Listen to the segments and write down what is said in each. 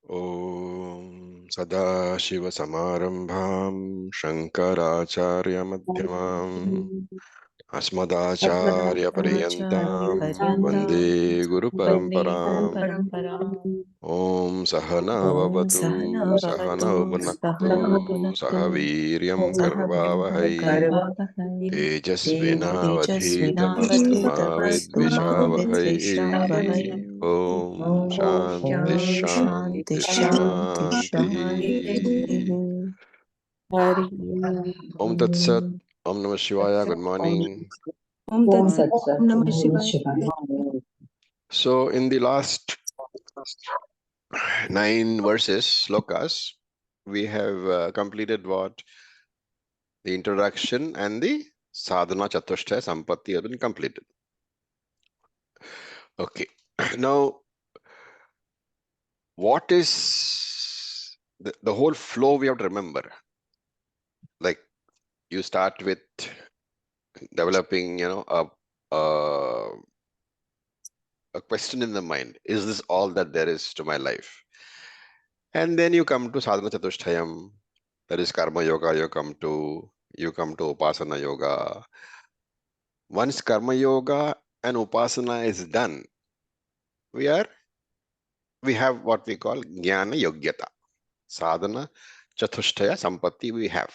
Om Sadashivasamarambham Shankaracharya-madhyamam Asmadacharya-paryantam Asmadacharya-paryantam Vande Vande Guru Guru-paramparam Paramparam. Om Sahana Om Vavatu Sahana Sahana Bhavatu Sahana Bhunaktu Bhunaktu Sahaviryam Sahaviryam Karvavahai Karvavahai Tejasvinavadhitamastu Tejasvinavadhitamastu ma Vidvishavahai. Vidvishavahai. Om Shanti Om Shanti Shanti Shanti Shanti. Shanti. Om Tat Sat. Om Namah Shivaya. Good morning. Om Tat Sat. Om Om Namah Namah Shivaya. Shivaya. So in the last 9 verses, slokas, we have completed what? The introduction and the sadhana chatushtaya sampatti have been completed. Okay. Now, what is the whole flow we have to remember? Like you start with developing, a question in the mind. Is this all that there is to my life? And then you come to sadhana chatushtayam, that is karma yoga. You come to upasana yoga. Once karma yoga and upasana is done, we have what we call jnana yogyata. Sadhana chatushtaya sampatti we have.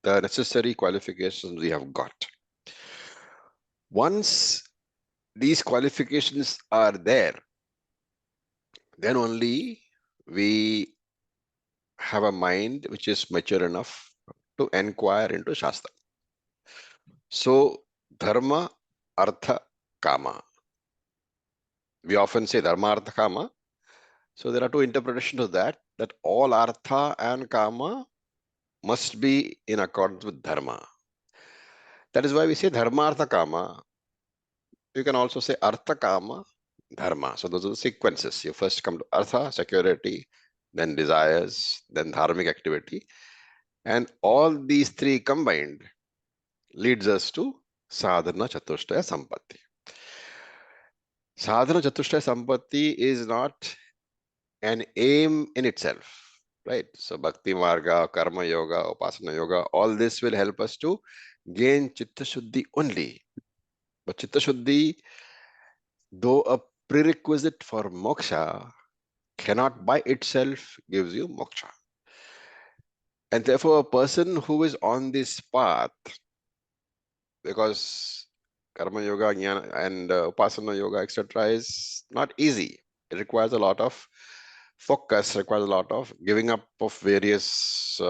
The necessary qualifications we have got. Once these qualifications are there, then only we have a mind which is mature enough to inquire into Shastra. So, dharma, artha, kama. We often say dharma, artha, kama. So, there are two interpretations of that all artha and kama must be in accordance with dharma. That is why we say dharma, artha, kama. You can also say artha, kama, dharma. So, those are the sequences. You first come to artha, security, then desires, then dharmic activity. And all these three combined leads us to sadhana chatushtaya sampatti. Sadhana chatushtaya sampatti is not an aim in itself, right? So bhakti marga, karma yoga, upasana yoga, all this will help us to gain chitta shuddhi only. But chitta shuddhi, though a prerequisite for moksha, cannot by itself gives you moksha. And therefore, a person who is on this path, because karma yoga, jnana, and upasana yoga, etc., is not easy. It requires a lot of focus, requires a lot of giving up of various,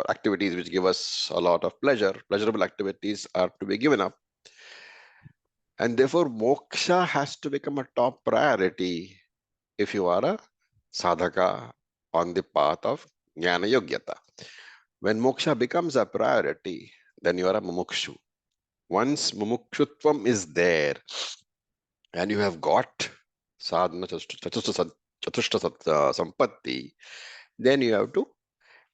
activities which give us a lot of pleasure. Pleasurable activities are to be given up. And therefore, moksha has to become a top priority if you are a sadhaka on the path of jnana yogyata. When moksha becomes a priority, then you are a mumukshu. Once mumukshutvam is there and you have got sadhana chatushta sampatti, then you have to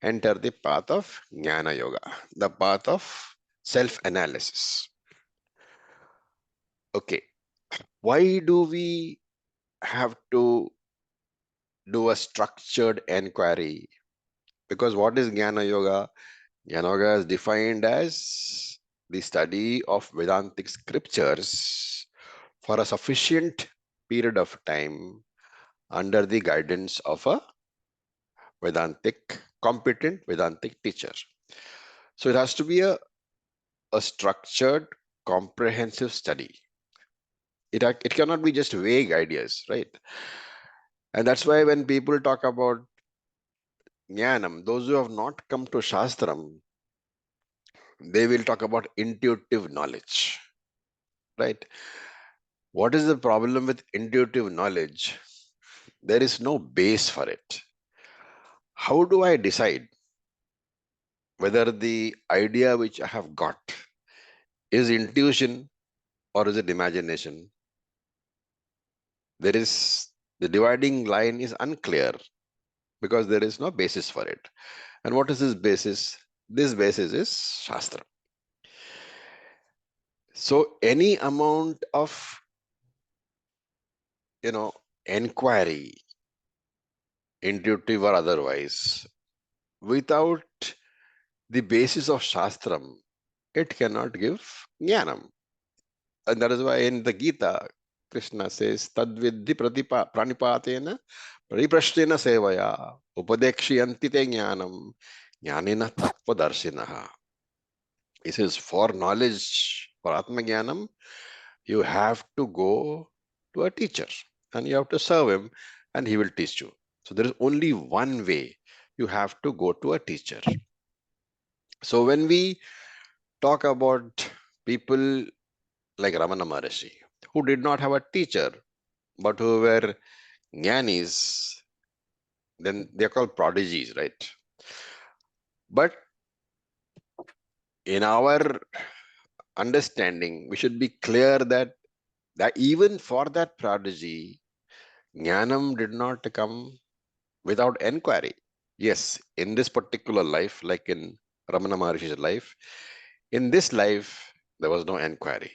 enter the path of jnana yoga, the path of self-analysis. Okay, why do we have to do a structured inquiry? Because what is jnana yoga? Jnana yoga is defined as the study of Vedantic scriptures for a sufficient period of time under the guidance of a competent Vedantic teacher. So it has to be a structured, comprehensive study. It cannot be just vague ideas, right? And that's why when people talk about jnanam, those who have not come to Shastram, they will talk about intuitive knowledge, right? What is the problem with intuitive knowledge? There is no base for it. How do I decide whether the idea which I have got is intuition or is it imagination? The dividing line is unclear because there is no basis for it. And what is this basis? This basis is Shastra. So any amount of, inquiry, intuitive or otherwise, without the basis of Shastram, it cannot give jnanam. And that is why in the Gita, Krishna says, Tadvidhi pranipatena pariprashtena sevaya upadekshiyanti te jnanam jnanina tattvadarshinaha. He says, for knowledge, for Atma Jnanam, you have to go to a teacher and you have to serve him and he will teach you. So there is only one way. You have to go to a teacher. So when we talk about people like Ramana Maharishi, who did not have a teacher, but who were jnanis, then they're called prodigies, right? But in our understanding, we should be clear that even for that prodigy, jnanam did not come without enquiry. Yes, in this particular life, like in Ramana Maharishi's life, in this life, there was no enquiry.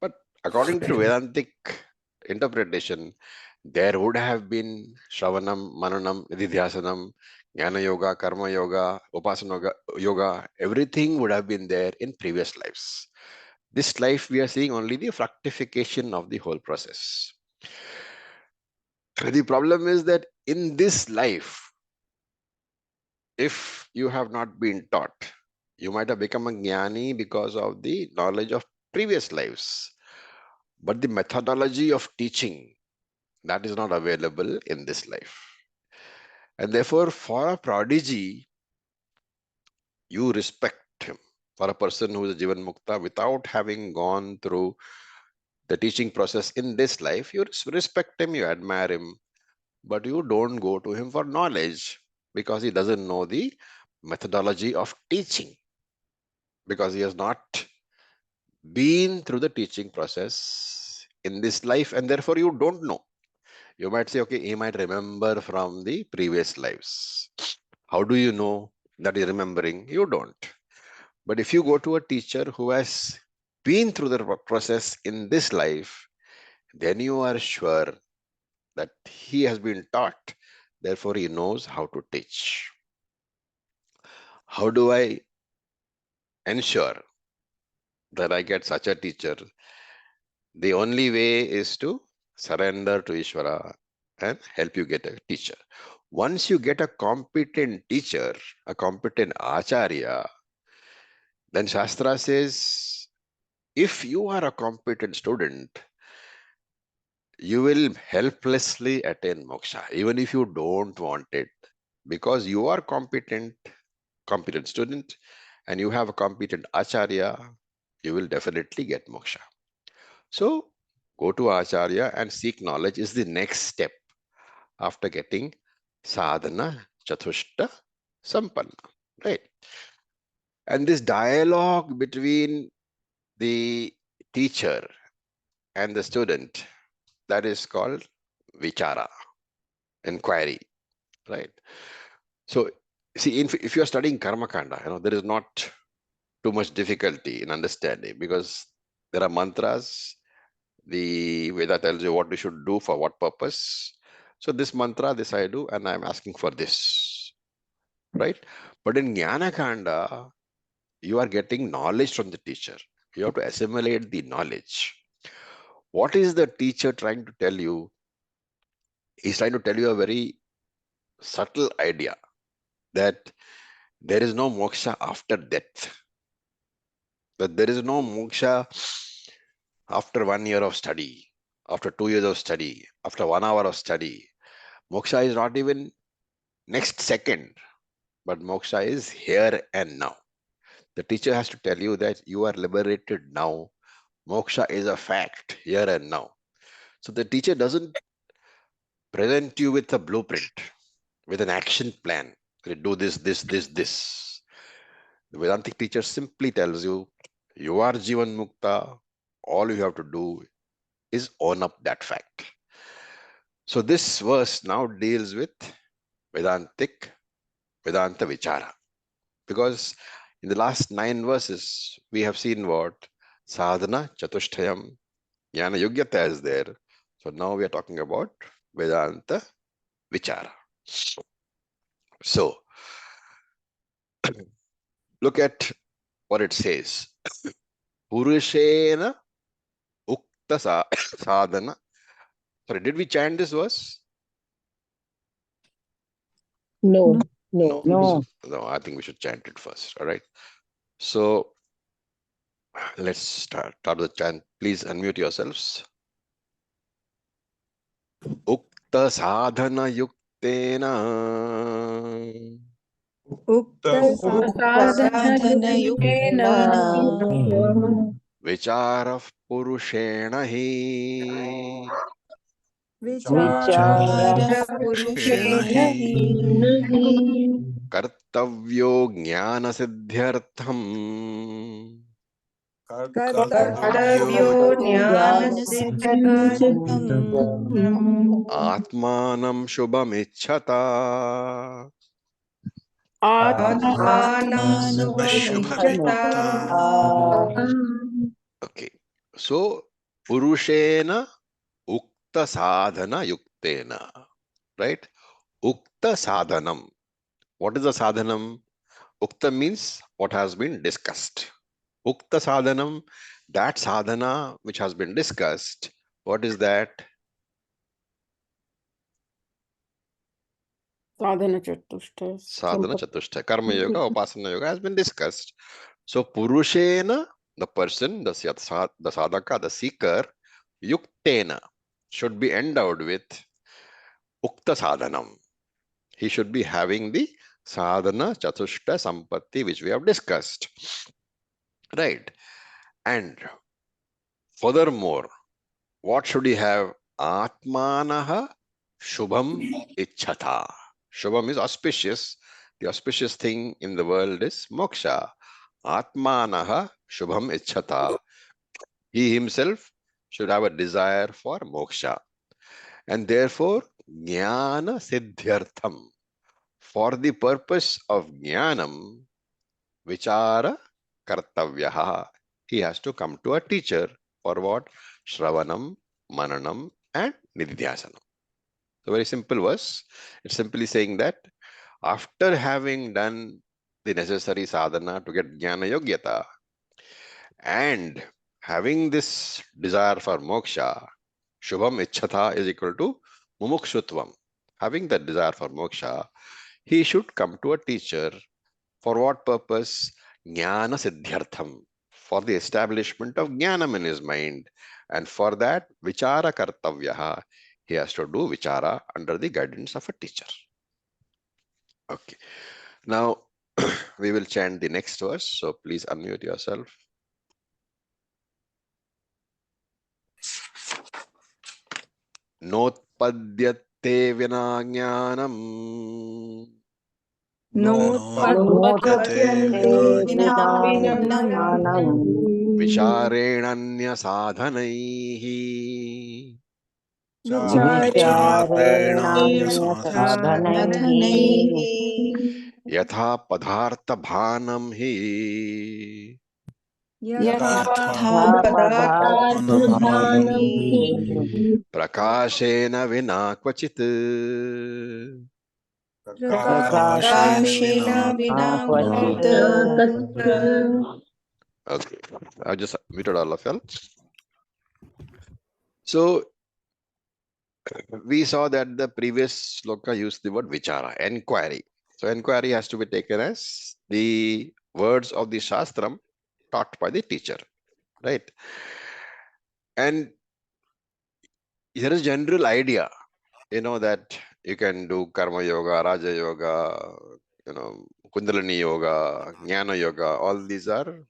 But according to Vedantic interpretation, there would have been Shravanam, Mananam, Nididhyasanam, Jnana Yoga, Karma Yoga, Upasana Yoga, everything would have been there in previous lives. This life, we are seeing only the fructification of the whole process. The problem is that in this life, if you have not been taught, you might have become a jnani because of the knowledge of previous lives. But the methodology of teaching, that is not available in this life. And therefore, for a prodigy, you respect him. For a person who is a Jivan Mukta, without having gone through the teaching process in this life, you respect him, you admire him, but you don't go to him for knowledge because he doesn't know the methodology of teaching, because he has not been through the teaching process in this life, and therefore you don't know. You might say, okay, he might remember from the previous lives. How do you know that he's remembering? You don't. But if you go to a teacher who has been through the process in this life, then you are sure that he has been taught. Therefore, he knows how to teach. How do I ensure that I get such a teacher? The only way is to surrender to Ishvara and help you get a teacher. Once you get a competent teacher, a competent Acharya, then Shastra says, if you are a competent student, you will helplessly attain moksha, even if you don't want it, because you are competent student, and you have a competent Acharya, you will definitely get moksha. So go to Acharya and seek knowledge is the next step after getting sadhana chatushta sampanna, right? And this dialogue between the teacher and the student, that is called vichara, inquiry, right? So see, if you are studying karma kanda, there is not too much difficulty in understanding, because there are mantras. The Veda tells you what you should do for what purpose. So this mantra, this I do, and I'm asking for this, right? But in Jnana Kanda, you are getting knowledge from the teacher. You have to assimilate the knowledge. What is the teacher trying to tell you? He's trying to tell you a very subtle idea that there is no moksha after death, that there is no moksha after 1 year of study, after 2 years of study, after 1 hour of study. Moksha is not even next second, but moksha is here and now. The teacher has to tell you that you are liberated now. Moksha is a fact here and now. So the teacher doesn't present you with a blueprint, with an action plan. Do this, this, this, this. The Vedantic teacher simply tells you, you are Jivan Mukta. All you have to do is own up that fact. So this verse now deals with Vedantic, Vedanta Vichara. Because in the last 9 verses, we have seen what? Sadhana, Chatushtayam, Jnana Yogyata is there. So now we are talking about Vedanta Vichara. So, look at what it says. Purushena Ukta Sadhana. Sorry, did we chant this verse? No. No. No. No, I think we should chant it first. All right. So, let's start the chant. Please unmute yourselves. Ukta Sadhana Yuktena Uktasadhanayuktena Sadhanayuktena Vichara Purushena Hi Vichara Vicharapurushena Purushena hi Kartavyo Jnana Siddhyartham. Kartavyo Jnana Jnanasiddhartham Siddhartham Atmanam Shubhamichhata. Atmanamashubhamicchata Okay. So, Purushena Ukta Sadhana Yuktena. Right? Ukta Sadhanam. What is the sadhanam? Ukta means what has been discussed. Ukta Sadhanam, that sadhana which has been discussed. What is that? Sadhana Chatushtaya. Sadhana Chatushtaya. Karma Yoga, Upasana Yoga has been discussed. So Purushena, the person, the sadhaka, the seeker, Yuktena, should be endowed with Ukta Sadhanam. He should be having the Sadhana Chatushta Sampatti which we have discussed. Right. And furthermore, what should he have? Atmanaha Shubham Ichhata. Shubham is auspicious. The auspicious thing in the world is moksha. Atmanaha Shubham Ichhata. He himself should have a desire for moksha. And therefore, Jnana Siddhyartham. For the purpose of Jnanam, Vichara Kartavyaha. He has to come to a teacher for what? Shravanam, Mananam, and Nididhyasanam. So very simple verse. It's simply saying that after having done the necessary sadhana to get Jnana Yogyata and having this desire for moksha, Shubham Ichhata is equal to Mumukshutvam. Having that desire for moksha, he should come to a teacher. For what purpose? Jnana Siddhyartham. For the establishment of Jnanam in his mind. And for that, Vichara Kartavyaha. He has to do Vichara under the guidance of a teacher. Okay. Now, we will chant the next verse. So please unmute yourself. Notpadyate Vinajnanam Notyate Notpatyate Vinajnanam Vicharena Sadhanaihi Vicharenanya Sadhanaihi sadhanaihi Yatha Padartha Bhanam Hi Yatha Dhapadharthanam Prakashena Vina Kvachit. Prakashena vina Kvachit kvachita Okay, I just muted all of y'all. So we saw that the previous sloka used the word vichara, enquiry. So enquiry has to be taken as the words of the shastram taught by the teacher, right? And there is general idea, that you can do karma yoga, raja yoga, kundalini yoga, jnana yoga. All these are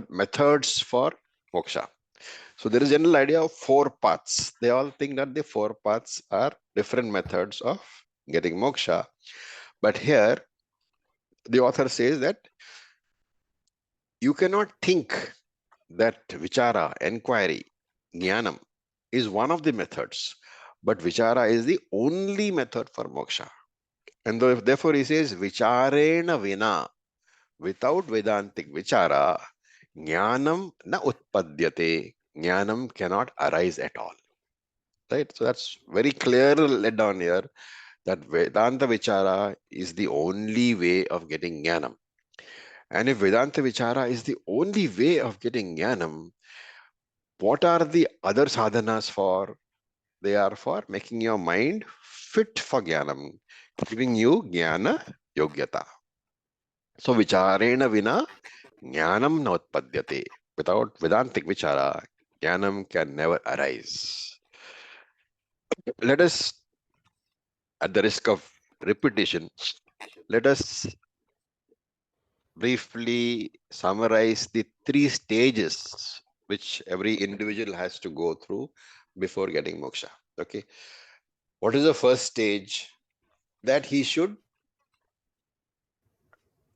methods for moksha. So there is general idea of 4 paths. They all think that the 4 paths are different methods of getting moksha. But here, the author says that you cannot think that vichara, enquiry, jnanam is one of the methods. But vichara is the only method for moksha. And therefore he says, vicharena vina, without Vedantic vichara, jnanam na utpadyate. Jnanam cannot arise at all. right? So that's very clear laid down here that Vedanta Vichara is the only way of getting Jnanam. And if Vedanta Vichara is the only way of getting Jnanam, what are the other sadhanas for? They are for making your mind fit for Jnanam, giving you Jnana Yogyata. So Vicharena Vina Jnanam na utpadyate. Without Vedantic Vichara, Jnanam can never arise. Let us, at the risk of repetition, let us briefly summarize the three stages which every individual has to go through before getting moksha. Okay. What is the first stage? That he should,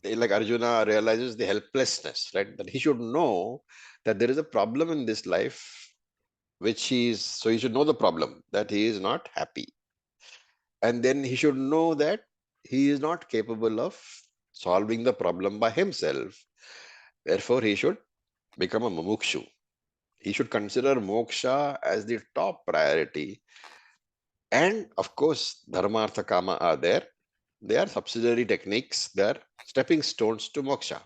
like Arjuna realizes the helplessness, right? That he should know that there is a problem in this life, which he is, so he should know the problem, that he is not happy. And then he should know that he is not capable of solving the problem by himself. Therefore, he should become a mumukshu. He should consider moksha as the top priority. And of course, dharma, artha, kama are there. They are subsidiary techniques, they are stepping stones to moksha.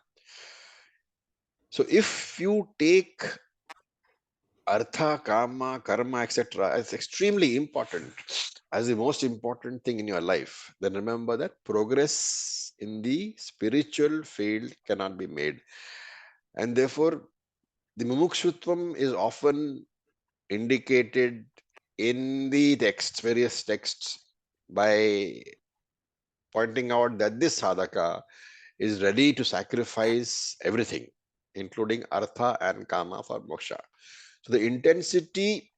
So if you take artha, kama, karma, etc., as extremely important, as the most important thing in your life, then remember that progress in the spiritual field cannot be made. And therefore, the mumukshutvam is often indicated in the texts, various texts, by pointing out that this sadhaka is ready to sacrifice everything, including artha and kama for moksha. So the intensity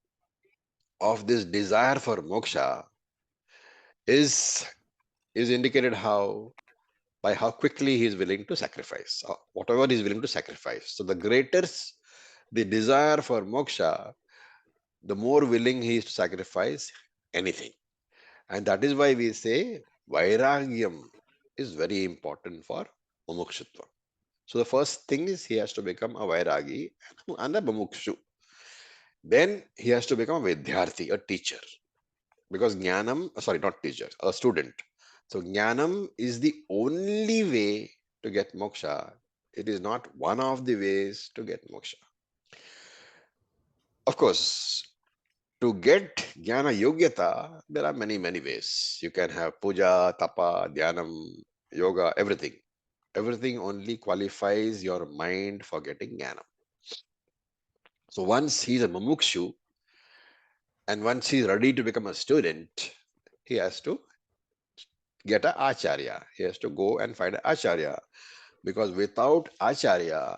of this desire for moksha is indicated how, by how quickly he is willing to sacrifice, or whatever he is willing to sacrifice. So the greater the desire for moksha, the more willing he is to sacrifice anything. And that is why we say Vairagyam is very important for mumukshutva. So the first thing is he has to become a Vairagi and a mumukshu. Then he has to become a Vidyarthi, a teacher. Because Jnanam, sorry, not teacher, a student. So Jnanam is the only way to get moksha. It is not one of the ways to get moksha. Of course, to get Jnana Yogyata, there are many, many ways. You can have puja, tapa, dhyanam, yoga, everything. Everything only qualifies your mind for getting Jnana. So once he's a mumukshu and once he's ready to become a student, he has to get a Acharya. He has to go and find an Acharya. Because without Acharya,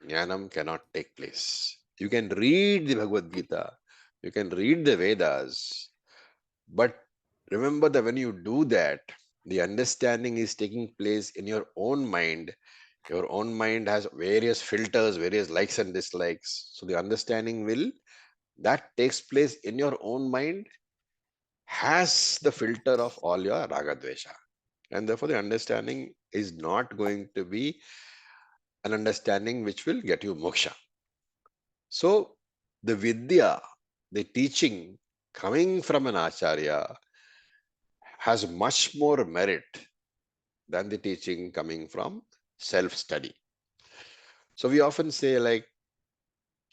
Jnanam cannot take place. You can read the Bhagavad Gita, you can read the Vedas, but remember that when you do that, the understanding is taking place in your own mind. Your own mind has various filters, various likes and dislikes. So the understanding that takes place in your own mind has the filter of all your raga dvesha. And therefore, the understanding is not going to be an understanding which will get you moksha. So, the vidya, the teaching coming from an acharya has much more merit than the teaching coming from self study. So, we often say, like,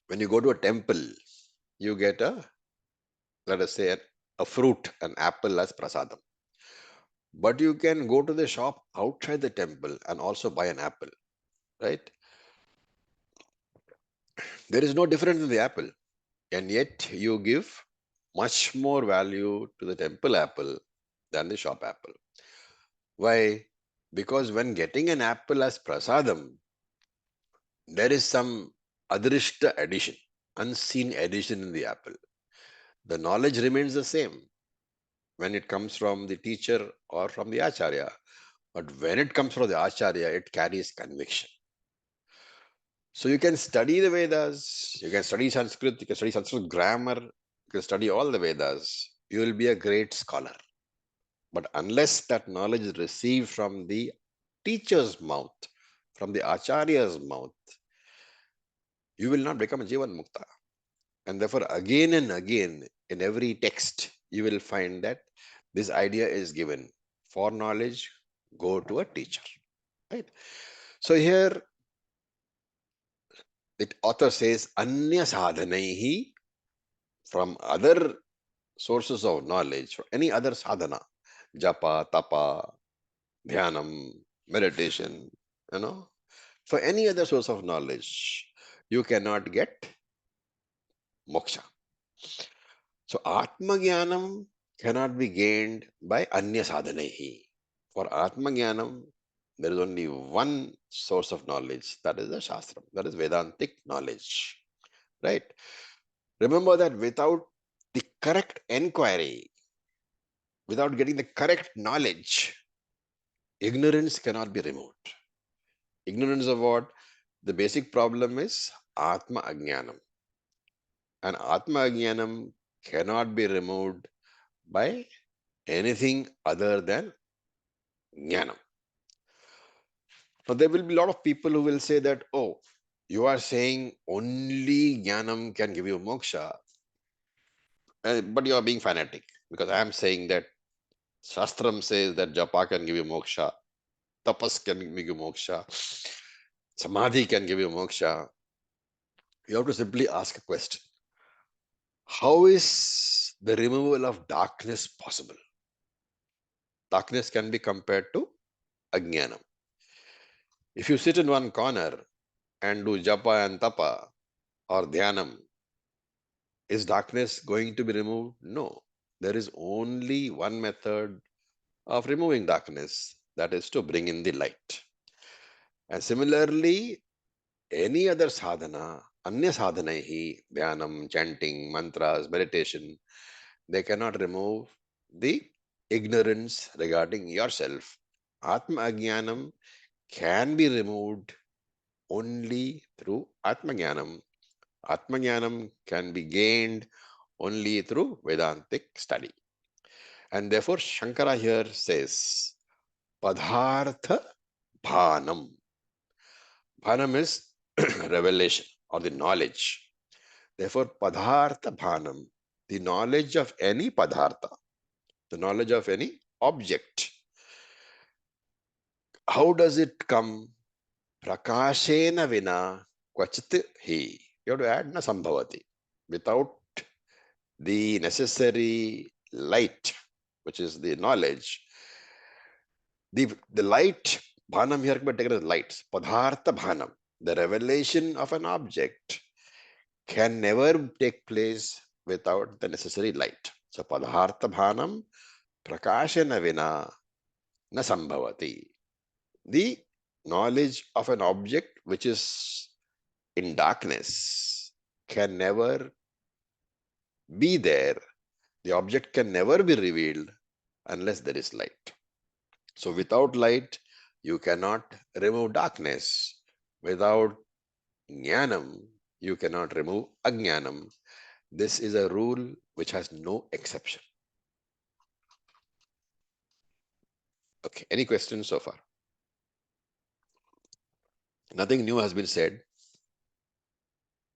when you go to a temple, you get let us say, a fruit, an apple as prasadam. But you can go to the shop outside the temple and also buy an apple, right? There is no difference in the apple, and yet you give much more value to the temple apple than the shop apple. Why? Because when getting an apple as prasadam, there is some adrishta addition, unseen addition in the apple. The knowledge remains the same when it comes from the teacher or from the acharya, but when it comes from the acharya, it carries conviction. So you can study the Vedas, you can study Sanskrit, you can study Sanskrit grammar, you can study all the Vedas. You will be a great scholar. But unless that knowledge is received from the teacher's mouth, from the acharya's mouth, you will not become a Jivan Mukta. And therefore, again and again, in every text, you will find that this idea is given. For knowledge, go to a teacher. Right? So here the author says, Anya sadhanaihi, from other sources of knowledge, from any other sadhana, japa, tapa, dhyanam, meditation, you know, for any other source of knowledge, you cannot get moksha. So Atma Jnanam cannot be gained by Anya Sadhanehi. For Atma Jnanam, there is only one source of knowledge, that is the Shastram, that is Vedantic knowledge. Right? Remember that without the correct enquiry, without getting the correct knowledge, ignorance cannot be removed. Ignorance of what? The basic problem is Atma Ajnanam. And Atma Ajnanam cannot be removed by anything other than Jnanam. Now, there will be a lot of people who will say that, oh, you are saying only Jnanam can give you moksha, but you are being fanatic, because I am saying that Shastram says that japa can give you moksha, tapas can give you moksha, samadhi can give you moksha. You have to simply ask a question. How is the removal of darkness possible? Darkness can be compared to ajnanam. If you sit in one corner and do japa and tapa or dhyanam, is darkness going to be removed? No. There is only one method of removing darkness, that is to bring in the light. And similarly, any other sadhana, anya sadhanaihi, dhyanam, chanting, mantras, meditation, they cannot remove the ignorance regarding yourself. Atma Ajnanam can be removed only through Atma Jnanam. Atma Jnanam can be gained only through Vedantic study. And therefore, Shankara here says, Padhartha Bhanam. Bhanam is revelation or the knowledge. Therefore, Padhartha Bhanam, the knowledge of any Padhartha, the knowledge of any object. How does it come? Prakashena vina kvachit hi. You have to add na sambhavati. Without the necessary light, which is the knowledge, the light, bhanam here can be taken as lights, padhartha bhanam, the revelation of an object can never take place without the necessary light. So padhartha bhanam prakashena vina na sambhavati. The knowledge of an object which is in darkness can never be there. The object can never be revealed unless there is light. So without light, you cannot remove darkness. Without jnanam, you cannot remove ajnanam. This is a rule which has no exception. Okay, any questions so far? Nothing new has been said.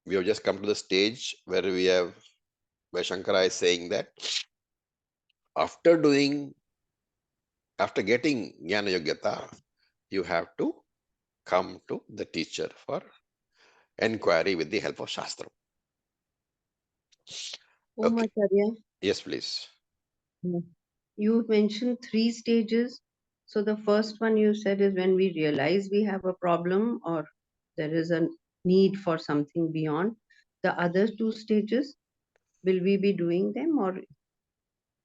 We have just come to the stage where Shankara is saying that after getting jnana yogyata, you have to come to the teacher for enquiry with the help of Shastra. Om Okay. Acharya, Yes, please. you mentioned 3 stages. So the first one you said is when we realize we have a problem or there is a need for something beyond. The other 2 stages, will we be doing them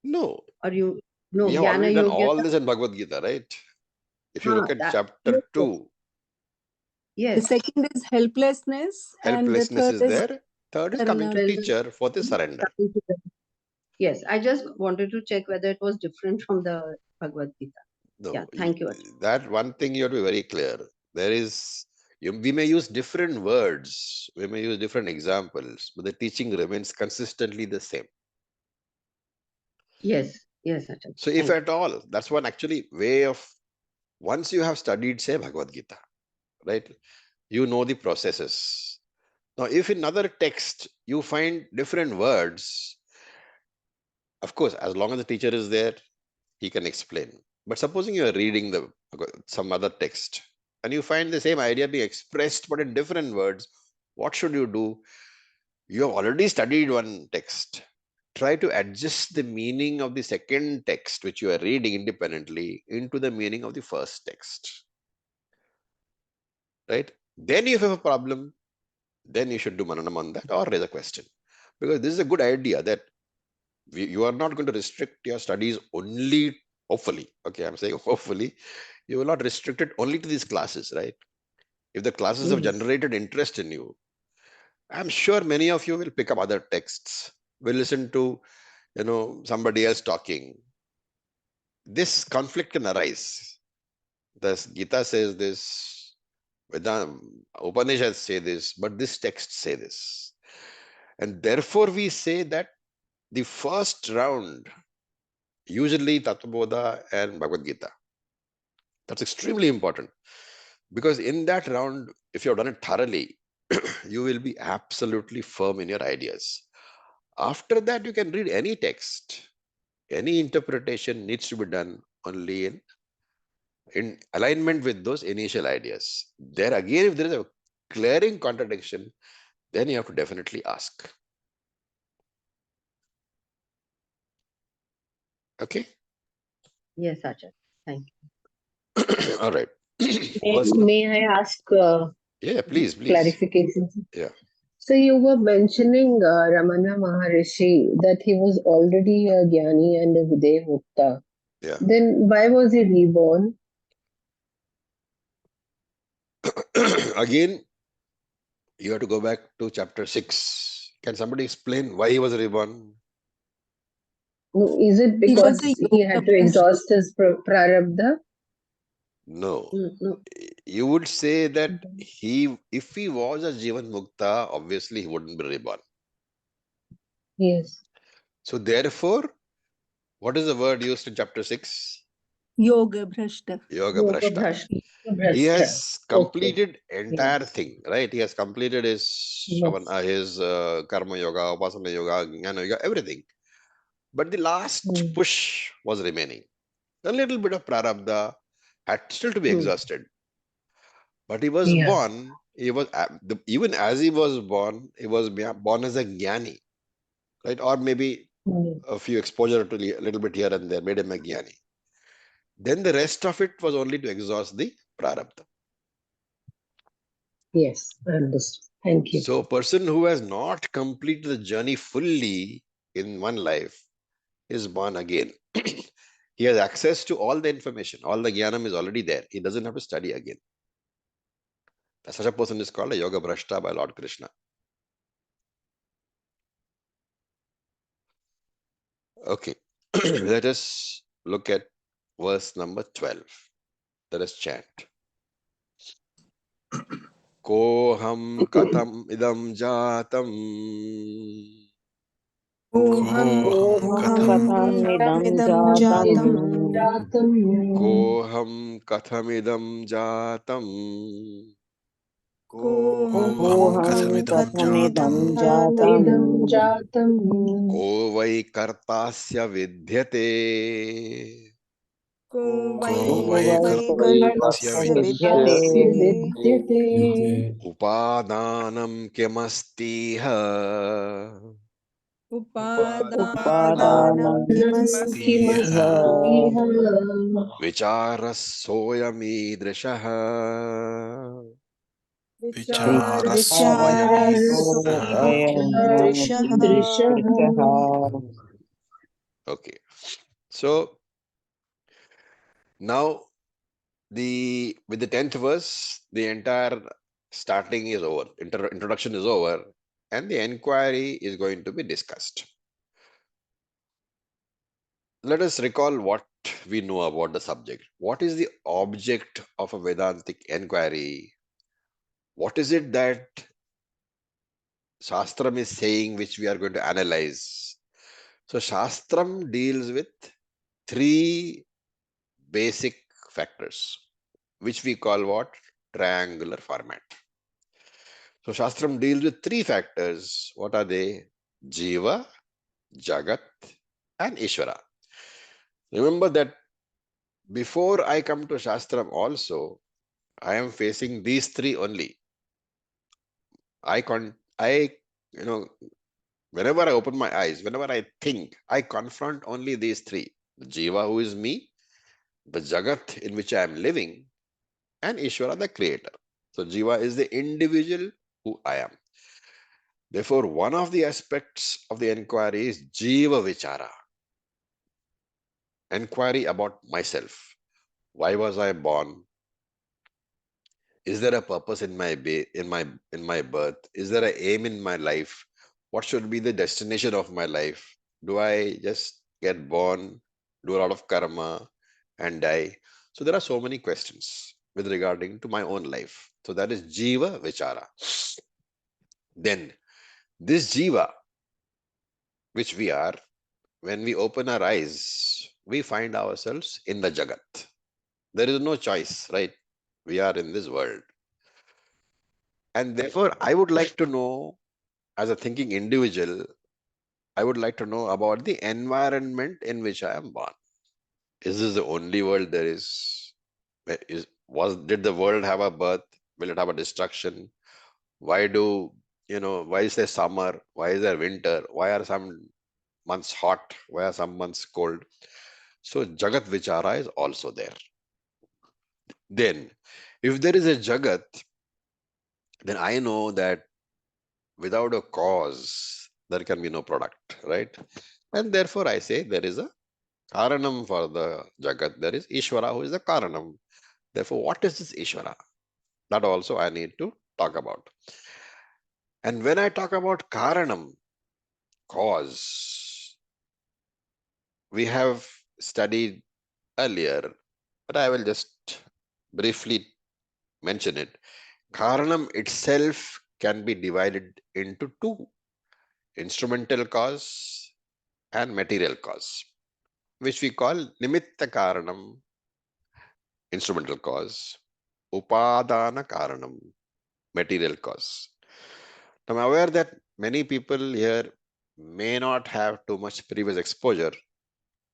No, or you no we have Jnana already done all Yogyata? this in Bhagavad Gita, right? If you look at That chapter yes, 2, The yes. second is helplessness, and the helplessness third is is there. Third is coming to surrender. teacher for the surrender. Yes, I just wanted to check whether it was different from the Bhagavad Gita. No, Yeah, thank you, Acharya. that one thing you have to be very clear. There is, we may use different words, we may use different examples, but the teaching remains consistently the same. Yes, yes, Acharya. So if at all, that's one actually way of, once you have studied, say, Bhagavad Gita, right? You know the processes. Now, if in other text you find different words, Of course, as long as the teacher is there, he can explain. But supposing you are reading some other text and you find the same idea being expressed but in different words, what should you do? You have already studied one text. Try to adjust the meaning of the second text, which you are reading independently, into the meaning of the first text. Right? Then, if you have a problem, then you should do mananam on that or raise a question. Because this is a good idea that you are not going to restrict your studies only, hopefully. Okay, I'm saying hopefully, you will not restrict it only to these classes, right? If the classes have Yes. generated interest in you, I'm sure many of you will pick up other texts, will listen to somebody else talking. This conflict can arise. The Gita says this, Vedanta, Upanishads say this, but this text say this. And therefore we say that the first round, usually Tattvabodha and Bhagavad Gita. That's extremely important. Because in that round, if you have done it thoroughly, you will be absolutely firm in your ideas. After that, you can read any text. Any interpretation needs to be done only in alignment with those initial ideas. There again, if there is a glaring contradiction, then you have to definitely ask. Okay? Yes, Acharya. Thank All right. May, First, may I ask yeah, please. clarification? Yeah. So you were mentioning Ramana Maharishi that he was already a Jnani and a Videha Mukta. Yeah. Then why was he reborn? Again, you have to go back to chapter 6. Can somebody explain why he was reborn? Is it He was a because he yoga had to bhrashta. exhaust his prarabdha? No. you. No. You would say that if he was a Jivan Mukta, obviously he wouldn't be reborn. Yes. So therefore, what is the word used in chapter 6? Yoga bhrashta. Yoga Yoga Brashta. Bhrashta. He Bhrashta. has Okay. completed entire Yes. thing, right? He has completed his Yes. karma yoga, upasana yoga, jnana yoga, everything. But the last Hmm. push was remaining. A little bit of prarabdha had still to be Hmm. exhausted. But he was Yeah. born. Even as he was born, he was born as a jnani, right? Or maybe Hmm. a few exposure to a little bit here and there made him a jnani. Then the rest of it was only to exhaust the prarabdha. Yes. Understood. Thank you. So a person who has not completed the journey fully in one life is born again. He has access to all the information. All the jnanam is already there. He doesn't have to study again. Such a person is called a yoga brashta by Lord Krishna. Okay. Let us look at verse number 12. Let us chant. Koham katam idam jatam Koham Koham katham katamidam idam jatam. jatam. Koham kathamidam jatam Koham Katamidam katham jatam. idam jatam. को वै कर्तास्य विद्यते Ko Ko vai vai kartasya kartasya vidyate. vidyate. उपादानं किमस्तीह Upadanam Upadanam kimasya. kimastiha. विचारः सोऽयमीदृशः Vicharaso ayam Vicharasoyamidrishaha. idrishaha. Okay, so now with the 10th verse, the entire starting is over, introduction is over, and the enquiry is going to be discussed. Let us recall what we know about the subject. What is the object of a Vedantic enquiry? What is it that Shastram is saying, which we are going to analyze? So Shastram deals with three basic factors, which we call what? Triangular format. So Shastram deals with three factors. What are they? Jiva, Jagat, and Ishvara. Remember that before I come to Shastram also, I am facing these three only. I, you know, whenever I open my eyes, whenever I think, I confront only these three. The Jiva, who is me, the Jagat in which I am living, and Ishvara, the creator. So Jiva is the individual who I am. Therefore, one of the aspects of the inquiry is Jiva Vichara. Inquiry about myself. Why was I born? Is there a purpose in my birth? Is there an aim in my life? What should be the destination of my life? Do I just get born, do a lot of karma, and die? So there are so many questions with regarding to my own life. So that is Jiva Vichara. Then this Jiva, which we are, when we open our eyes, we find ourselves in the Jagat. There is no choice, right? We are in this world. And therefore, I would like to know, as a thinking individual, I would like to know about the environment in which I am born. Is this the only world there is? Did the world have a birth? Will it have a destruction? Why why is there summer? Why is there winter? Why are some months hot? Why are some months cold? So Jagat Vichara is also there. Then, if there is a Jagat, then I know that without a cause, there can be no product, right? And therefore, I say there is a Karanam for the Jagat. There is Ishvara who is the Karanam. Therefore, what is this Ishvara? That also I need to talk about. And when I talk about Karanam, cause, we have studied earlier, but I will just briefly mention it. Karanam itself can be divided into two: instrumental cause and material cause, which we call Nimitta Karanam, instrumental cause, Upadana Karanam, material cause. Now, I'm aware that many people here may not have too much previous exposure.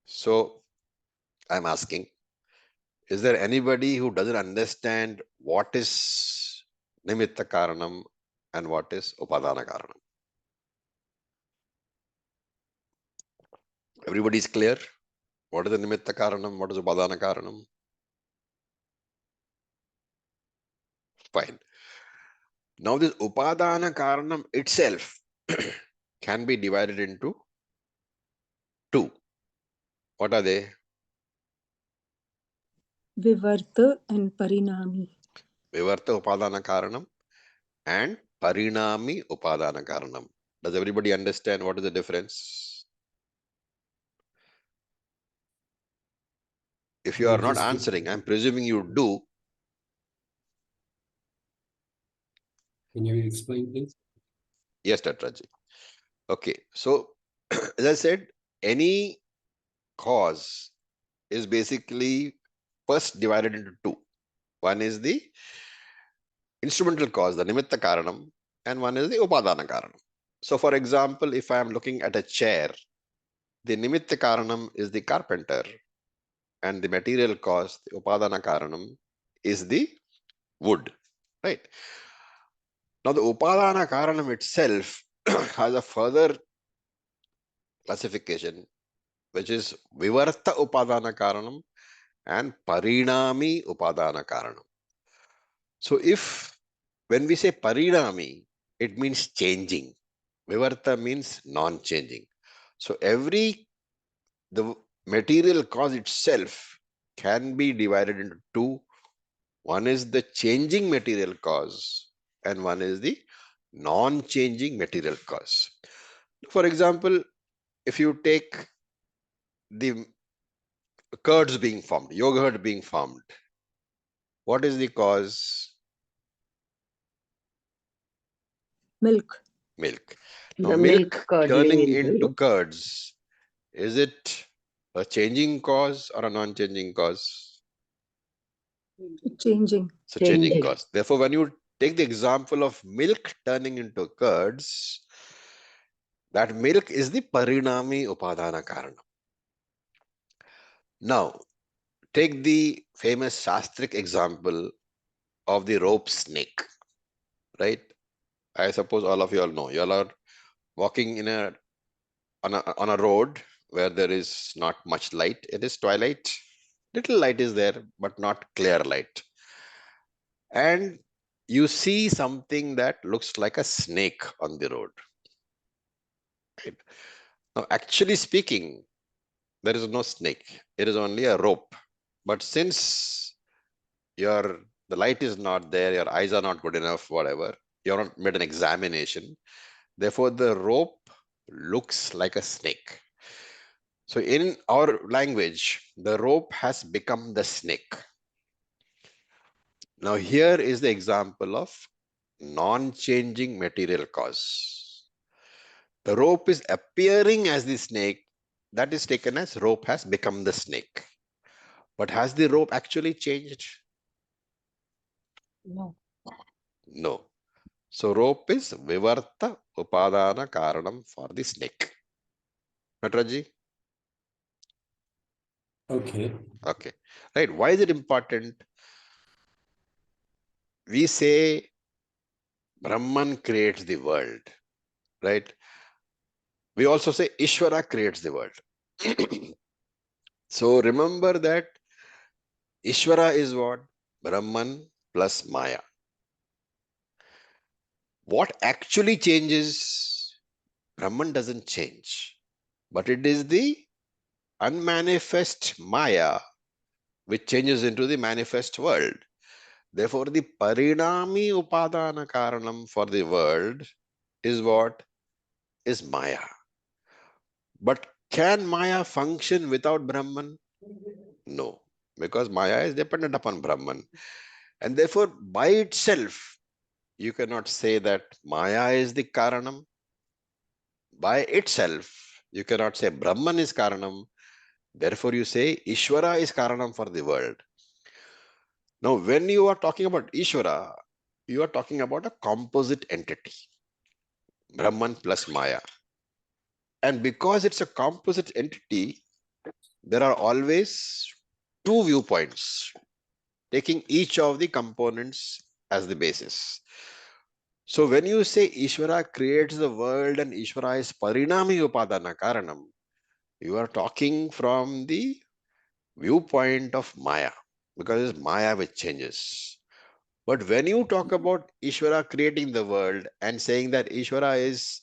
So I'm asking, is there anybody who doesn't understand what is Nimitta Karanam and what is Upadana Karanam? Everybody is clear? What is the Nimitta Karanam? What is Upadana Karanam? Fine. Now this Upadana Karanam itself can be divided into two. What are they? Vivarta and Parinami. Vivarta Upadana Karanam and Parinami Upadana Karanam. Does everybody understand what is the difference? If you are not answering, I'm presuming you do. Can you explain, please? Yes, Tatraji. Okay, so as I said, any cause is basically first divided into two. One is the instrumental cause, the Nimitta Karanam, and one is the Upadana Karanam. So for example, if I am looking at a chair, the Nimitta Karanam is the carpenter, and the material cause, the Upadana Karanam, is the wood, right? Now the Upadana Karanam itself has a further classification, which is Vivarta Upadana Karanam and Parinami Upadana Karanam. So when we say Parinami, it means changing. Vivarta means non-changing. So the material cause itself can be divided into two. One is the changing material cause and one is the non-changing material cause. For example, if you take the curds being formed, yogurt being formed, what is the cause? Milk. Milk. Now, The milk milk curdling turning into into curds, is it a changing cause or a non-changing cause? Changing. It's a changing changing. cause. Therefore, when you take the example of milk turning into curds, that milk is the Parinami Upadana Karana. Now, take the famous Shastric example of the rope snake, right? I suppose all of you all know. You all are walking on a road where there is not much light. It is twilight. Little light is there, but not clear light. And you see something that looks like a snake on the road. Right? Now, actually speaking, there is no snake. It is only a rope. But since the light is not there, your eyes are not good enough, whatever, you haven't made an examination. Therefore, the rope looks like a snake. So in our language, the rope has become the snake. Now here is the example of non-changing material cause. The rope is appearing as the snake. That is taken as rope has become the snake. But has the rope actually changed? No. No. So rope is vivarta upadana karanam for the snake. Natraji? Okay. Okay. Right. Why is it important? We say Brahman creates the world. Right? We also say Ishvara creates the world. So remember that Ishvara is what? Brahman plus Maya. What actually changes? Brahman doesn't change, but it is the unmanifest Maya which changes into the manifest world. Therefore, the Parinami Upadana Karanam for the world is what? Is Maya. But can Maya function without Brahman? No, because Maya is dependent upon Brahman. And therefore, by itself, you cannot say that Maya is the Karanam. By itself, you cannot say Brahman is Karanam. Therefore, you say Ishvara is Karanam for the world. Now, when you are talking about Ishvara, you are talking about a composite entity, Brahman plus Maya. And because it's a composite entity, there are always two viewpoints, taking each of the components as the basis. So when you say Ishvara creates the world and Ishvara is Parinami Upadana Karanam, you are talking from the viewpoint of Maya, because it's Maya which changes. But when you talk about Ishvara creating the world and saying that Ishvara is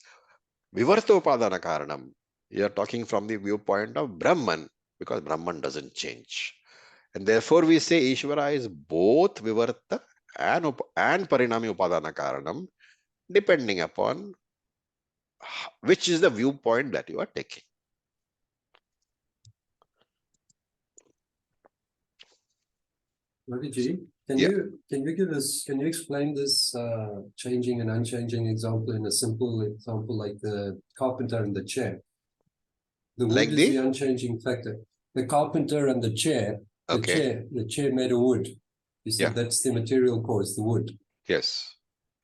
Vivarta Upadana Karanam, you are talking from the viewpoint of Brahman, because Brahman doesn't change. And therefore we say Ishvara is both Vivarta and Parinami Upadana Karanam, depending upon which is the viewpoint that you are taking. Ravi ji, can Yeah. you explain this changing and unchanging example in a simple example like the carpenter and the chair? The wood Like is the unchanging factor. The carpenter and the chair, okay. the chair made of wood. You said Yeah. that's the material cause, the wood. Yes.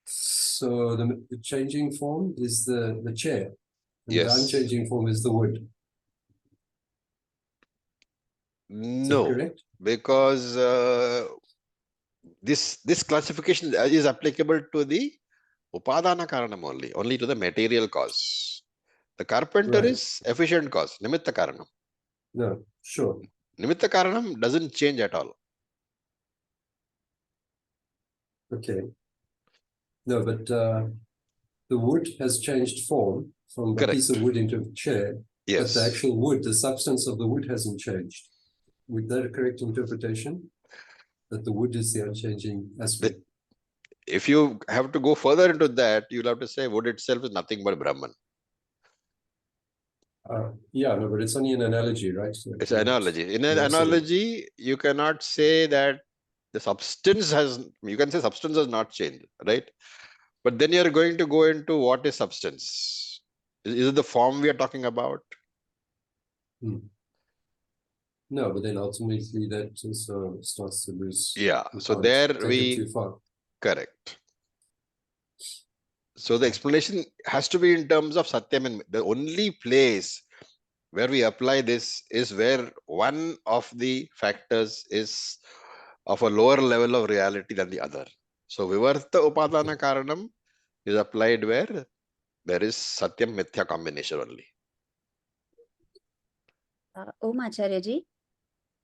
So the changing form is the chair, and the Yes. unchanging form is the wood. Is that No, correct? because this classification is applicable to the Upadana Karanam only to the material cause. The carpenter Right. is efficient cause, Nimitta Karanam. No, sure. Nimitta Karanam doesn't change at all. Okay. No, but the wood has changed form from a piece Correct. of wood into a chair, but the Yes. actual wood, the substance of the wood hasn't changed. Would that a correct interpretation? That the wood is the unchanging aspect. If you have to go further into that, you'll have to say wood itself is nothing but Brahman. Yeah, no, but it's only an analogy, right? So It's an analogy. In an absolute. analogy, you cannot say that the substance has, you can say substance has not changed, right? But then you're going to go into what is substance. Is it the form we are talking about? No, but then ultimately that also starts to lose. Yeah. You So can't there take it too far. correct. So the explanation has to be in terms of Satyam, and the only place where we apply this is where one of the factors is of a lower level of reality than the other. So Vivarta Upadana Karanam is applied where there is Satyam Mithya combination only. Om Acharya ji.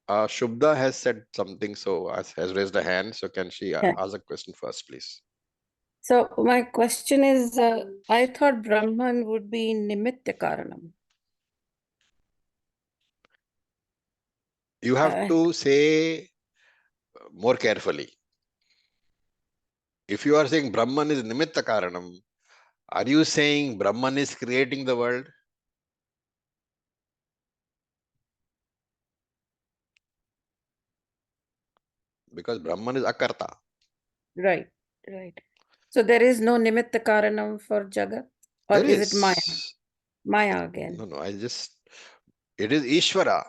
Shubda has said something, so has raised a hand. So can she Yeah. ask a question first, please? So my question is, I thought Brahman would be Nimitta Karanam. You have to say more carefully. If you are saying Brahman is Nimitta Karanam, are you saying Brahman is creating the world? Because Brahman is Akarta. Right, right. So there is no Nimitta Karanam for Jagat? Or There is it Maya? is. Maya again. No, it is Ishvara.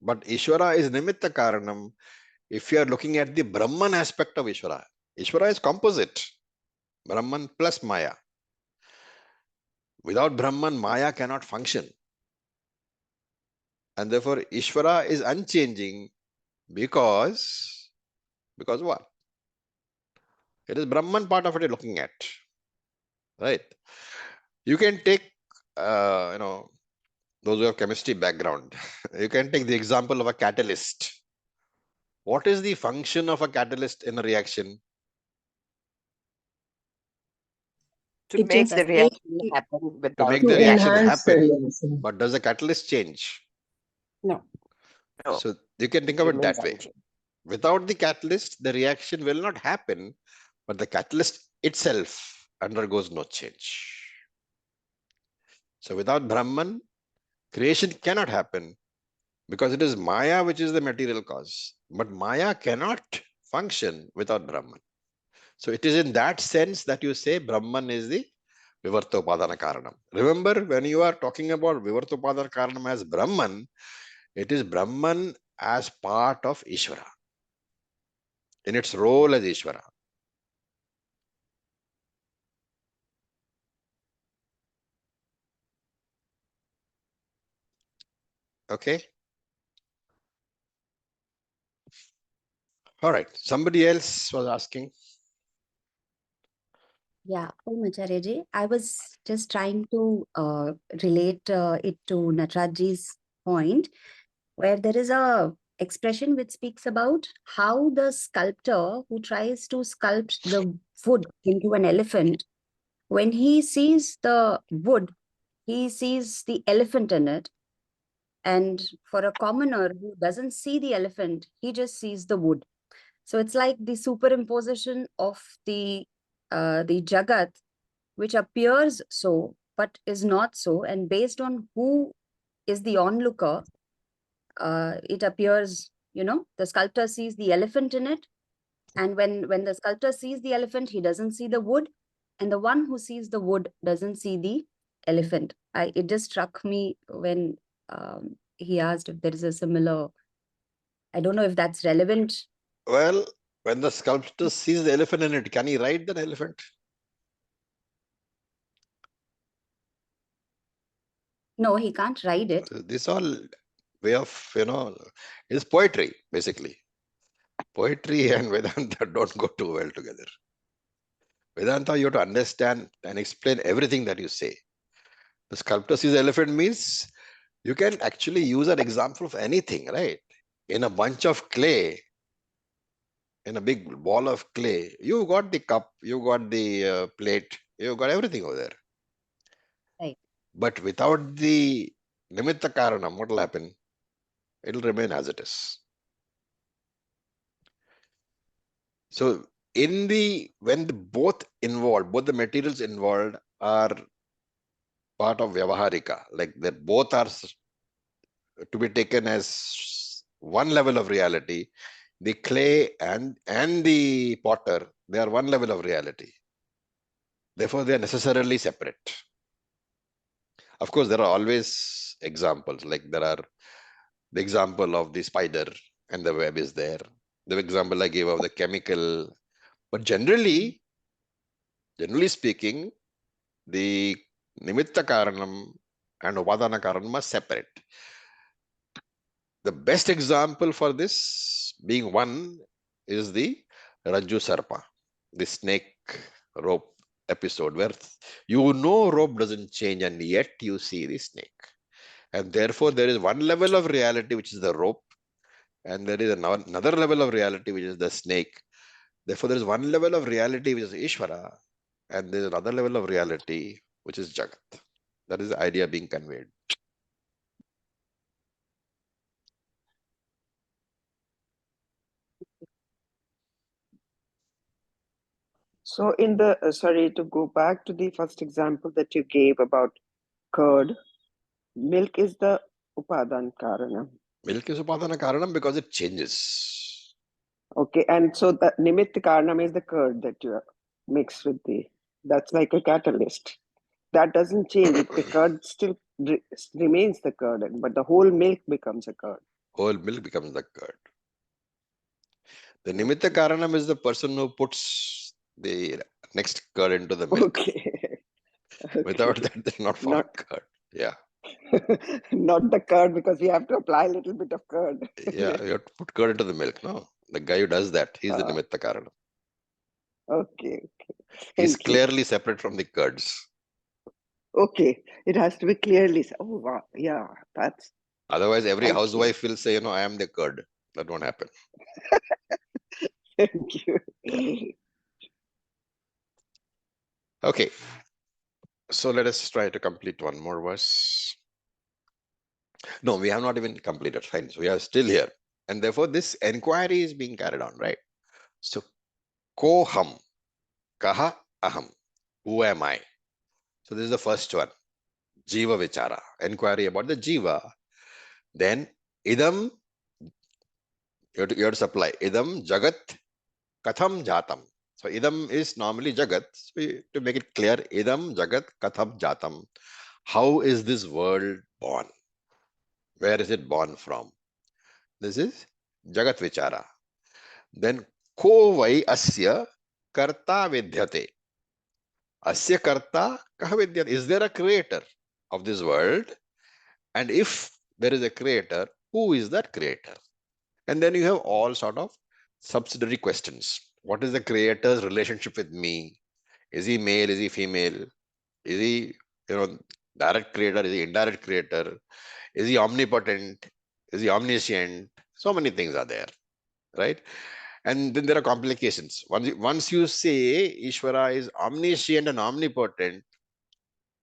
But Ishvara is Nimitta Karanam if you are looking at the Brahman aspect of Ishvara. Ishvara is composite. Brahman plus Maya. Without Brahman, Maya cannot function. And therefore, Ishvara is unchanging because what? It is Brahman part of it you're looking at. Right? You can take, those who have chemistry background, you can take the example of a catalyst. What is the function of a catalyst in a reaction? To It make just the reaction happen To without make To the reaction enhance the happen. reaction. But does the catalyst change? No. no, So you can think it of it remains that way. unchanged. Without the catalyst, the reaction will not happen, but the catalyst itself undergoes no change. So without Brahman, creation cannot happen because it is Maya which is the material cause. But Maya cannot function without Brahman. So it is in that sense that you say Brahman is the Vivartopadana Karanam. Remember, when you are talking about Vivartopadana Karanam as Brahman, it is Brahman as part of Ishvara, in its role as Ishvara. Okay? All right. Somebody else was asking. Yeah, Om Acharya ji. I was just trying to relate it to Natarajji's point, where there is a expression which speaks about how the sculptor who tries to sculpt the wood into an elephant, when he sees the wood, he sees the elephant in it. And for a commoner who doesn't see the elephant, he just sees the wood. So it's like the superimposition of the Jagat, which appears so, but is not so. And based on who is the onlooker, it appears, the sculptor sees the elephant in it. And when the sculptor sees the elephant, he doesn't see the wood. And the one who sees the wood doesn't see the elephant. It just struck me when he asked if there is a similar, I don't know if that's relevant. Well, when the sculptor sees the elephant in it, can he ride the elephant? No, he can't ride it. This all way of, is poetry, basically. Poetry and Vedanta don't go too well together. Vedanta, you have to understand and explain everything that you say. The sculptor sees the elephant means you can actually use an example of anything, right? In a bunch of clay, in a big ball of clay, you got the cup, you got the plate, you got everything over there. Right. But without the nimitta karanam, what will happen? It will remain as it is. So when both the materials involved are part of Vyavaharika, like that both are to be taken as one level of reality, the clay and the potter, they are one level of reality. Therefore, they are necessarily separate. Of course, there are always examples, like there are the example of the spider and the web is there. The example I gave of the chemical. But generally speaking, the nimitta karanam and Upadana Karanam are separate. The best example for this being one is the Rajju Sarpa, the snake rope episode, where you know rope doesn't change and yet you see the snake. And therefore, there is one level of reality which is the rope, and there is another level of reality which is the snake. Therefore, there is one level of reality which is Ishvara, and there is another level of reality which is Jagat. That is the idea being conveyed. So in the, sorry, to go back to the first example that you gave about curd, milk is the Upadan Karana. Milk is Upadana Karanam because it changes. Okay, and so the Nimitt Karanam is the curd that you mix with that's like a catalyst. That doesn't change. The curd still remains the curd, but the whole milk becomes a curd. Whole milk becomes the curd. The Nimitta Karanam is the person who puts the next curd into the milk. Okay. Without that, they not form curd. Yeah. Not the curd, because we have to apply a little bit of curd. Yeah, you have to put curd into the milk. No, the guy who does that, he's the Ah. Nimitta Karanam. Okay. He's Thank you. clearly separate from the curds. Okay, it has to be clearly. Oh wow, yeah, that's. Otherwise, every Thank you. housewife will say, I am the curd. That won't happen. Thank you. Okay. So let us try to complete one more verse. No, we have not even completed. Fine. So we are still here. And therefore, this inquiry is being carried on, right? So, koham, kaha aham. Who am I? So this is the first one. Jiva vichara. Inquiry about the jiva. Then, idam, you have to supply. Idam jagat katham jatam. So idam is normally jagat. So to make it clear, idam jagat katham jatam. How is this world born? Where is it born from? This is jagat vichara. Then ko vai asya karta vidyate. Asya karta kaha vidyate. Is there a creator of this world? And if there is a creator, who is that creator? And then you have all sort of subsidiary questions. What is the creator's relationship with me? Is he male? Is he female? Is he, direct creator? Is he indirect creator? Is he omnipotent? Is he omniscient? So many things are there, right? And then there are complications. Once you say Ishvara is omniscient and omnipotent,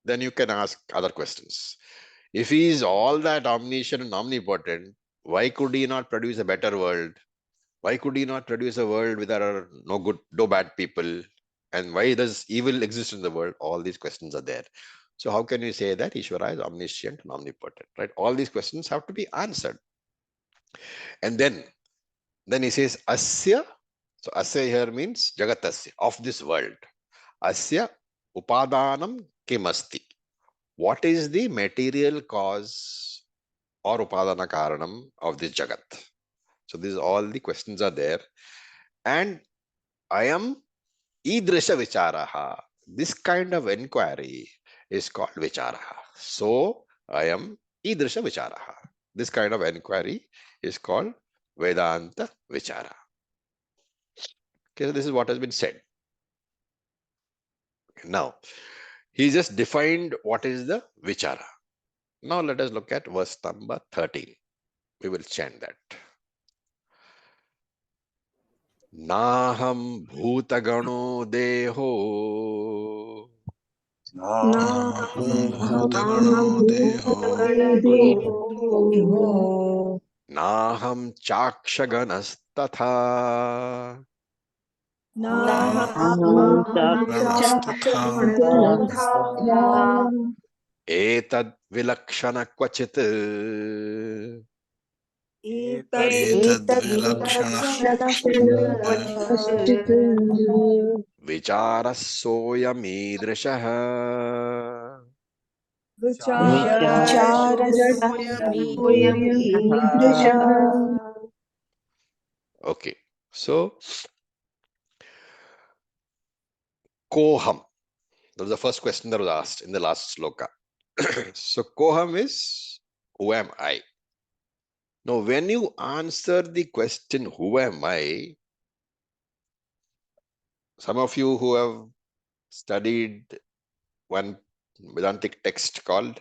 then you can ask other questions. If he is all that omniscient and omnipotent, why could he not produce a better world? Why could he not produce a world where there are no good, no bad people? And why does evil exist in the world? All these questions are there. So how can you say that Ishvara is omniscient and omnipotent, right? All these questions have to be answered. And then he says, Asya. So Asya here means Jagatasya, of this world. Asya upadanam kimasti. What is the material cause or upadana karanam of this Jagat? So these all the questions are there. And I am idrisha vicharaha. This kind of inquiry is called vicharaha. So I am idrisha vicharaha. This kind of inquiry is called Vedanta vichara. Okay, so this is what has been said. Now, he just defined what is the vichara. Now let us look at verse number 13. We will chant that. Naham bhutagano deho Naham chakshaganastatha Etad vilakshana kvachit Vichara soyamidrishaha. Okay, so koham. That was the first question that was asked in the last sloka. So koham is who am I? Now, when you answer the question, who am I? Some of you who have studied one Vedantic text called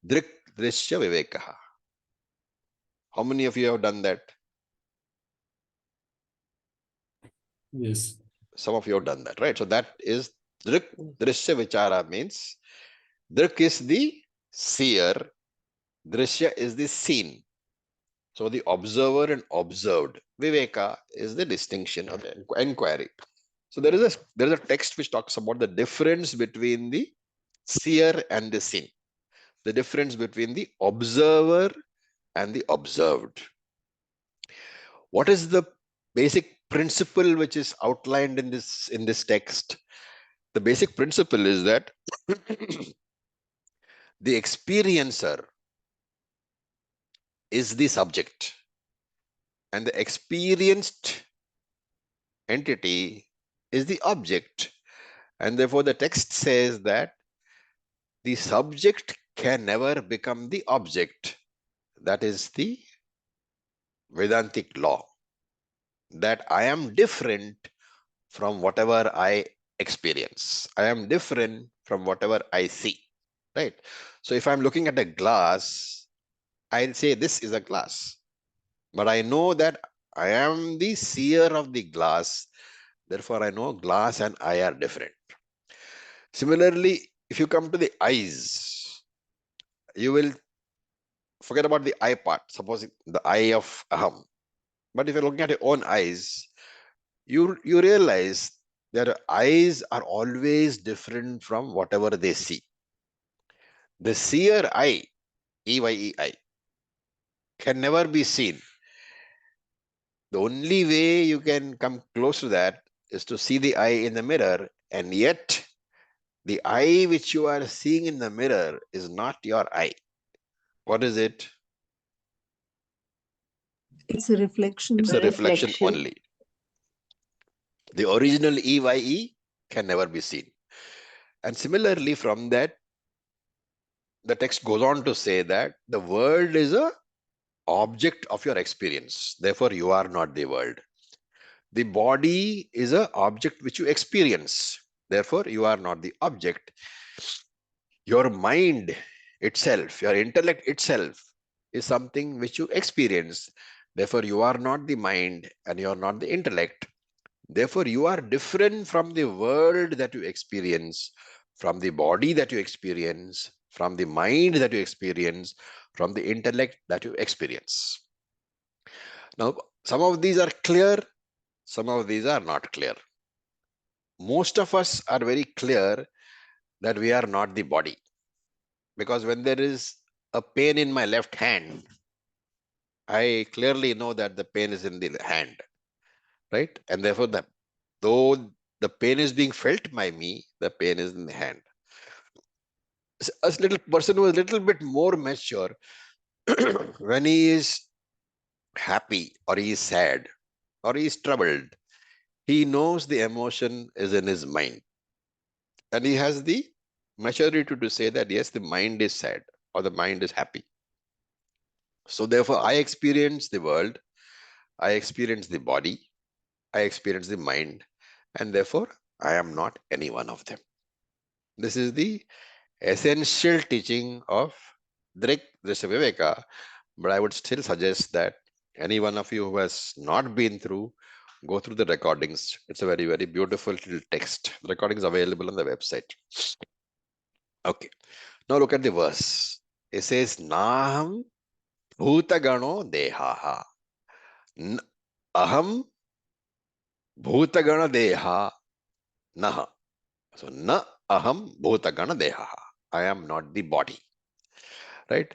Drik Drishya Vivekaha. How many of you have done that? Yes. Some of you have done that, right? So that is Drik Drishya Vichara means Drik is the seer, Drishya is the seen. So the observer and observed. Viveka is the distinction of the inquiry. So there is a text which talks about the difference between the seer and the seen. The difference between the observer and the observed. What is the basic principle which is outlined in this text? The basic principle is that the experiencer is the subject and the experienced entity is the object, and therefore the text says that the subject can never become the object. That is the Vedantic law, that I am different from whatever I experience. I am different from whatever I see, right? So if I'm looking at a glass, I'll say this is a glass, but I know that I am the seer of the glass. Therefore, I know glass and I are different. Similarly, if you come to the eyes, you will forget about the eye part, suppose the eye of aham. But if you're looking at your own eyes, you realize that eyes are always different from whatever they see. The seer eye, EYEI, can never be seen. The only way you can come close to that is to see the eye in the mirror, and yet the eye which you are seeing in the mirror is not your eye. What is it? It's a reflection. It's a reflection only. The original EYE can never be seen. And similarly, from that, the text goes on to say that the world is a object of your experience. Therefore, you are not the world. The body is an object which you experience. Therefore, you are not the object. Your mind itself, your intellect itself is something which you experience. Therefore, you are not the mind and you are not the intellect. Therefore, you are different from the world that you experience, from the body that you experience, from the mind that you experience, from the intellect that you experience. Now, some of these are clear, some of these are not clear. Most of us are very clear that we are not the body. Because when there is a pain in my left hand, I clearly know that the pain is in the hand, right? And therefore, though the pain is being felt by me, the pain is in the hand. A little person who is a little bit more mature, when he is happy or he is sad or he is troubled, he knows the emotion is in his mind. And he has the maturity to say that, yes, the mind is sad or the mind is happy. So therefore, I experience the world, I experience the body, I experience the mind, and therefore, I am not any one of them. This is the essential teaching of Drik Drishya Viveka, but I would still suggest that any one of you who has not been through, go through the recordings. It's a very, very beautiful little text. The recording is available on the website. Okay, now look at the verse. It says, Naham Bhutagano Dehaha. Aham Bhutagana Deha Naha. So, Na Aham Bhutagana Dehaha. I am not the body. Right?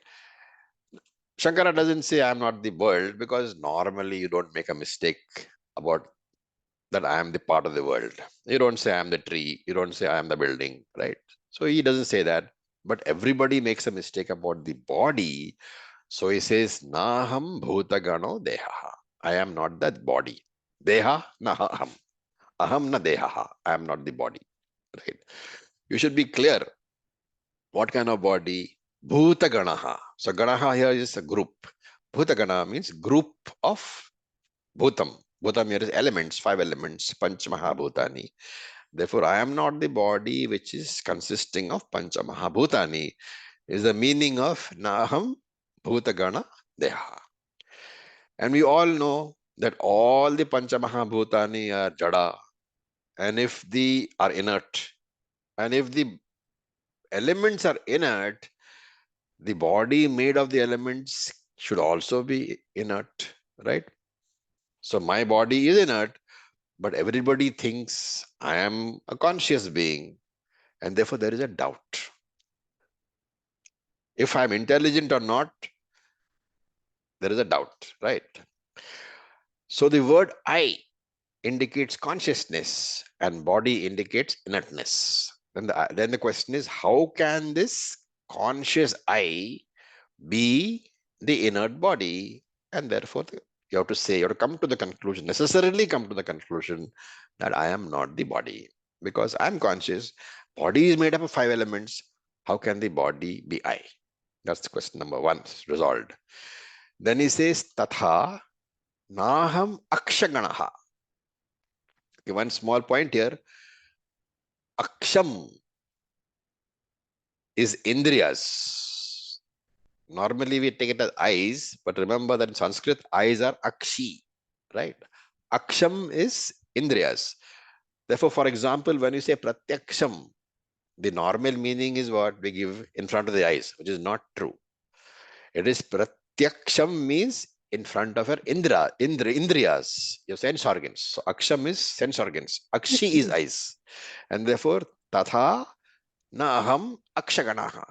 Shankara doesn't say I am not the world, because normally you don't make a mistake about that I am the part of the world. You don't say I am the tree. You don't say I am the building, right? So he doesn't say that. But everybody makes a mistake about the body. So he says, Naham bhutagano dehaha. I am not that body. Deha naham. Aham na dehaha. I am not the body. Right? You should be clear. What kind of body? Bhutaganaha. So Ganaha here is a group. Bhutagana means group of Bhutam. Bhutam here is elements, 5 elements, Panch Mahabhutani. Therefore, I am not the body which is consisting of Pancha Mahabhutani, is the meaning of Naham Bhutagana Deha. And we all know that all the Pancha Mahabhutani are Jada. And if they are inert, and if the elements are inert, the body made of the elements should also be inert, right? So my body is inert, but everybody thinks I am a conscious being, and therefore there is a doubt. If I'm intelligent or not, there is a doubt, right? So the word I indicates consciousness and body indicates inertness. Then the question is, how can this conscious I be the inert body? And therefore, you have to come to the conclusion, necessarily come to the conclusion that I am not the body. Because I'm conscious, body is made up of 5 elements. How can the body be I? That's question number 1 resolved. Then he says, Tatha Naham Akshaganaha. Okay, one small point here. Aksham is Indriyas. Normally we take it as eyes, but remember that in Sanskrit, eyes are Akshi, right? Aksham is Indriyas. Therefore, for example, when you say Pratyaksham, the normal meaning is what we give in front of the eyes, which is not true. It is Pratyaksham means in front of her Indriyas, your sense organs. So Aksham is sense organs. Akshi is eyes. And therefore, Tatha Na aham akshaganaha.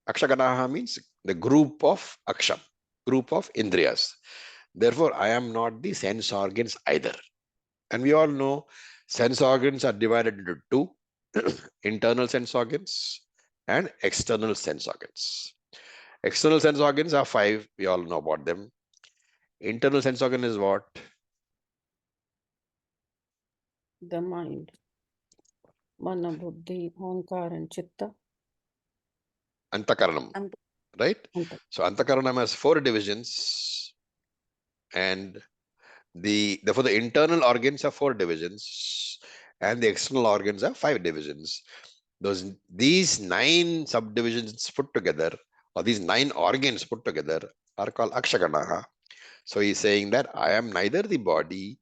Akshaganaha means the group of aksham, group of indriyas. Therefore, I am not the sense organs either. And we all know sense organs are divided into 2, internal sense organs and external sense organs. External sense organs are 5, we all know about them. Internal sense organ is what? The mind. Mana, Buddhi, Ahankara, and Chitta. Antakaranam, Ant- right? Anta. So Antakaranam has 4 divisions, and therefore the internal organs have 4 divisions and the external organs have 5 divisions. These 9 subdivisions put together, or these 9 organs put together, are called akshaganaha. So he's saying that I am neither the body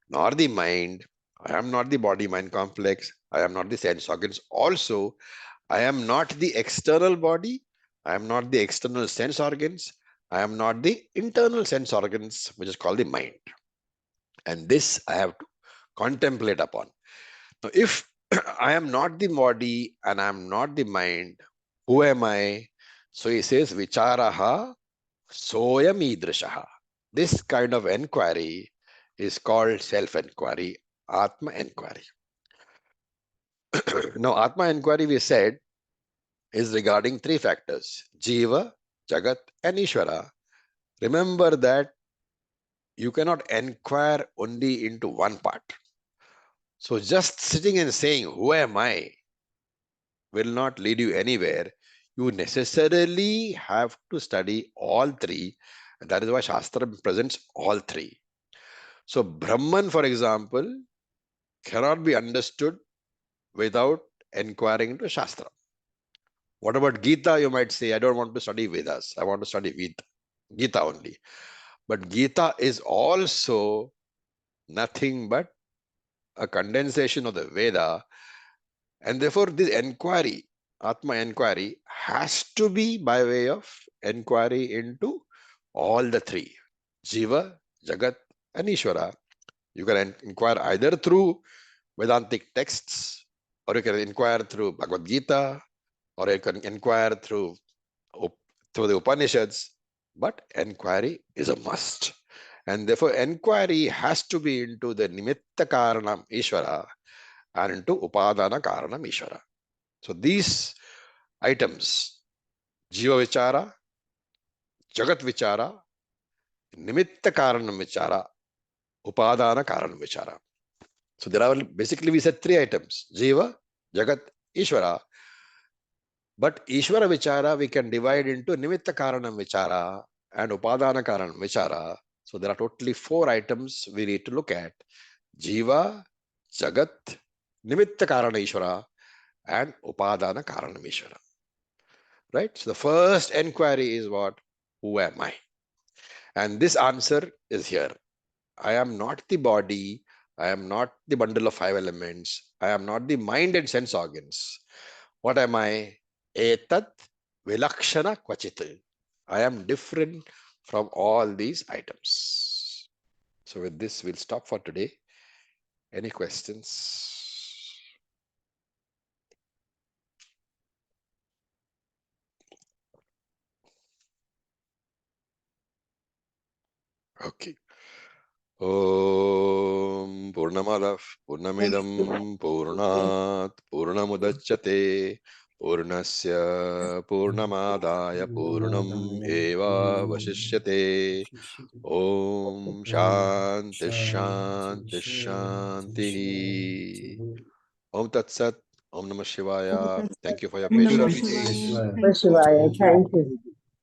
nor the mind. I am not the body mind complex. I am not the sense organs. Also, I am not the external body. I am not the external sense organs. I am not the internal sense organs, which is called the mind. And this I have to contemplate upon. Now, if I am not the body and I am not the mind, who am I? So he says, Vicharaha soyam idrishaha. This kind of enquiry is called self-enquiry, Atma enquiry. Now, Atma enquiry, we said, is regarding 3 factors, Jiva, Jagat, and Ishvara. Remember that you cannot enquire only into one part. So just sitting and saying, who am I, will not lead you anywhere. You necessarily have to study all 3. And that is why Shastra presents all 3. So Brahman, for example, cannot be understood without inquiring into Shastra. What about Gita? You might say, I don't want to study Vedas. I want to study Gita only. But Gita is also nothing but a condensation of the Veda. And therefore, this enquiry, Atma enquiry, has to be by way of enquiry into all the 3, Jiva, Jagat, and Ishvara. You can inquire either through Vedantic texts, or you can inquire through Bhagavad Gita, or you can inquire through the Upanishads, but enquiry is a must. And therefore, enquiry has to be into the Nimitta Karanam Ishvara and into Upadana Karanam Ishvara. So these items, Jiva Vichara, Jagat Vichara, Nimitta Karanam Vichara, Upadana Karanam Vichara. So there are basically, we said 3 items, Jiva, Jagat, Ishvara. But Ishvara Vichara we can divide into Nimitta Karanam Vichara and Upadana Karanam Vichara. So there are totally 4 items we need to look at. Jiva, Jagat, Nimitta Karana Ishvara and Upadana Karanam Ishvara. Right? So the first enquiry is what? Who am I? And this answer is here. I am not the body. I am not the bundle of 5 elements. I am not the mind and sense organs. What am I? Etat vilakshana kvachit. I am different from all these items. So with this, we'll stop for today. Any questions? Okay. Om Purnamadav Purnamidam Purnat Purnamudachyate Purnasya Purnamadaya Purnam Eva Vasishyate Om Shanti Shanti Shanti Om Tat Sat Om Namah Shivaya. Thank you for your Namah patience. Shivaya. Shivaya. Thank you. Shivaya, Thank you. thank you.